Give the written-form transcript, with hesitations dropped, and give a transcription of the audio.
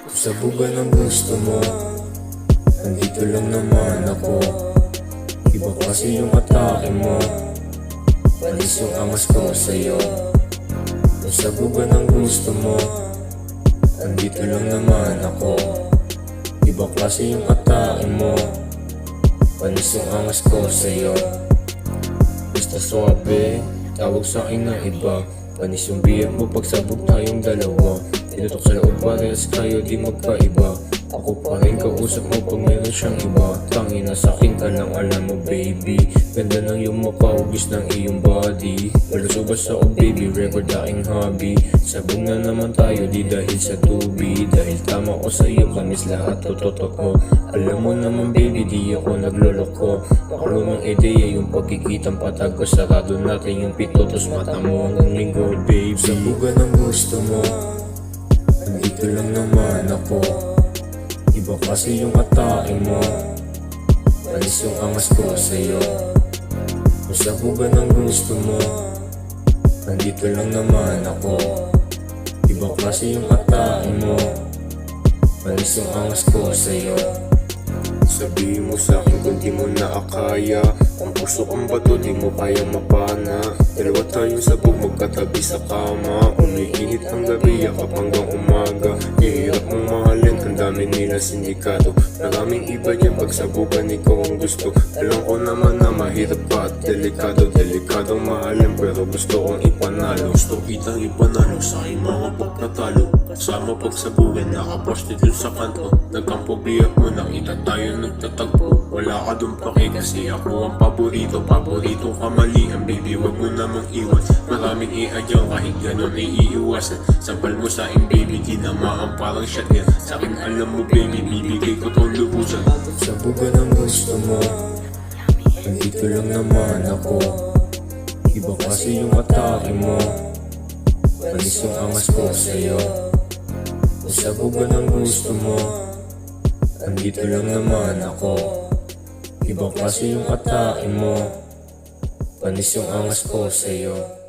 Sabugan ng gusto mo, nandito lang naman ako. Iba kasi yung atake mo, panis yung angas ko sa'yo. Sabugan ng gusto mo, nandito lang naman ako. Iba kasi yung atake mo, panis yung angas ko sa'yo. Basta suabe, tawag sa'kin na iba. Panis yung biyak mo pagsabog tayong dalawa. Tinutok sa loob parehas kayo di magkaiba. Ako pa rin kausap mo pag meron siyang iba. Tangina sa'kin ka lang alam mo baby. Ganda ng iyong mukha, hugis ng iyong body. Palusubas ako baby, record aking hobby. Sabog na naman tayo di dahil sa tubi. Dahil tama ko sa'yo, kamis lahat totoo. Alam mo naman baby, di ako nagloloko. Makulumang ideya yung pagkikitang patag ko. Sarado natin yung pitotos, mata mo hanggang linggo baby. Sabugan ng gusto mo, nandito lang naman ako. Iba kasi yung atake mo, panis yung angas ko sa'yo. Kung sabugan ng gusto mo, nandito lang naman ako. Iba kasi yung atake mo, panis yung angas ko sa'yo. Sabihin mo sa'kin kung di mo naakaya. Ang puso kong bato di mo kayang mapana. Dalawa tayong sabog magkatabi sa kama. Umiinit ang gabi, yakap hanggang umaga. Hirap mong mahalin, ang dami nila sindikato. Maraming iba dyan pagsabugan, ikaw ang gusto. Alam ko naman na mahirap pa at delikado. Delikadong mahalin pero gusto kong ipanalo. Gusto kitang ipanalo sa aking mga pagkatalo. Kasama pagsabugan, nakaprostitute sa kanto. Nagkampo biyak mo, nakita tayo nagtatagpo. Wala ka dun pake kasi ako ang paborito. Paborito ka mali ang baby, wag mo namang iwan. Maraming iadyaw kahit ganon ay iiwasan. Sampal mo sa aking baby, tinamaan parang shotgun. Sa'kin alam mo baby, bibigay ko tong lubusan. Sabugan ang gusto mo, nandito lang naman ako. Iba kasi yung atake mo, panis yung angas ko sa'yo. Sabugan ang gusto mo, nandito lang naman ako. Iba kasi yung atake mo, panis yung angas ko sa'yo.